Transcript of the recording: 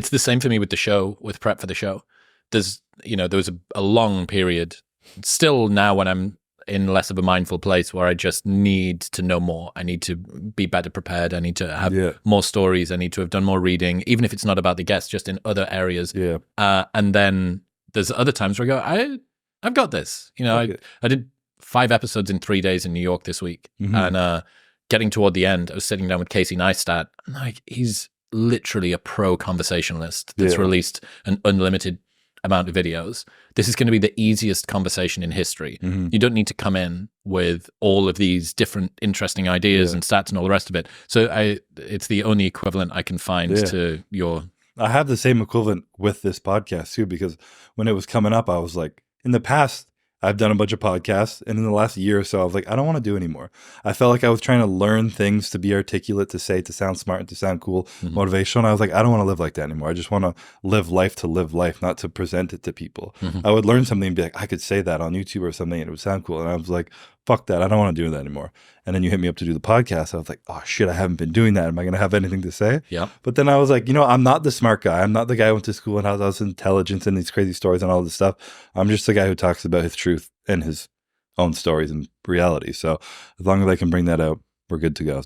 It's the same for me with the show, with prep for the show. There's, there was a long period, still now when I'm in less of a mindful place, where I just need to know more. I need to be better prepared. I need to have more stories. I need to have done more reading, even if it's not about the guests, just in other areas. Yeah. And then there's other times where I go, I've got this. I did 5 episodes in 3 days in New York this week. And getting toward the end, I was sitting down with Casey Neistat. And he's literally a pro conversationalist that's released an unlimited amount of videos. This is going to be the easiest conversation in history. You don't need to come in with all of these different interesting ideas and stats and all the rest of it. So it's the only equivalent I can find to your... I have the same equivalent with this podcast too, because when it was coming up, I was like, in the past, I've done a bunch of podcasts, and in the last year or so, I was like, I don't want to do anymore. I felt like I was trying to learn things to be articulate, to say, to sound smart, and to sound cool, motivational. And I was like, I don't want to live like that anymore. I just want to live life, not to present it to people. I would learn something and be like, I could say that on YouTube or something, and it would sound cool. And I was like, fuck that. I don't want to do that anymore. And then you hit me up to do the podcast. I was like, oh shit, I haven't been doing that. Am I going to have anything to say? Yeah. But then I was like, I'm not the smart guy. I'm not the guy who went to school and has all this intelligence and these crazy stories and all this stuff. I'm just the guy who talks about his truth and his own stories and reality. So as long as I can bring that out, we're good to go.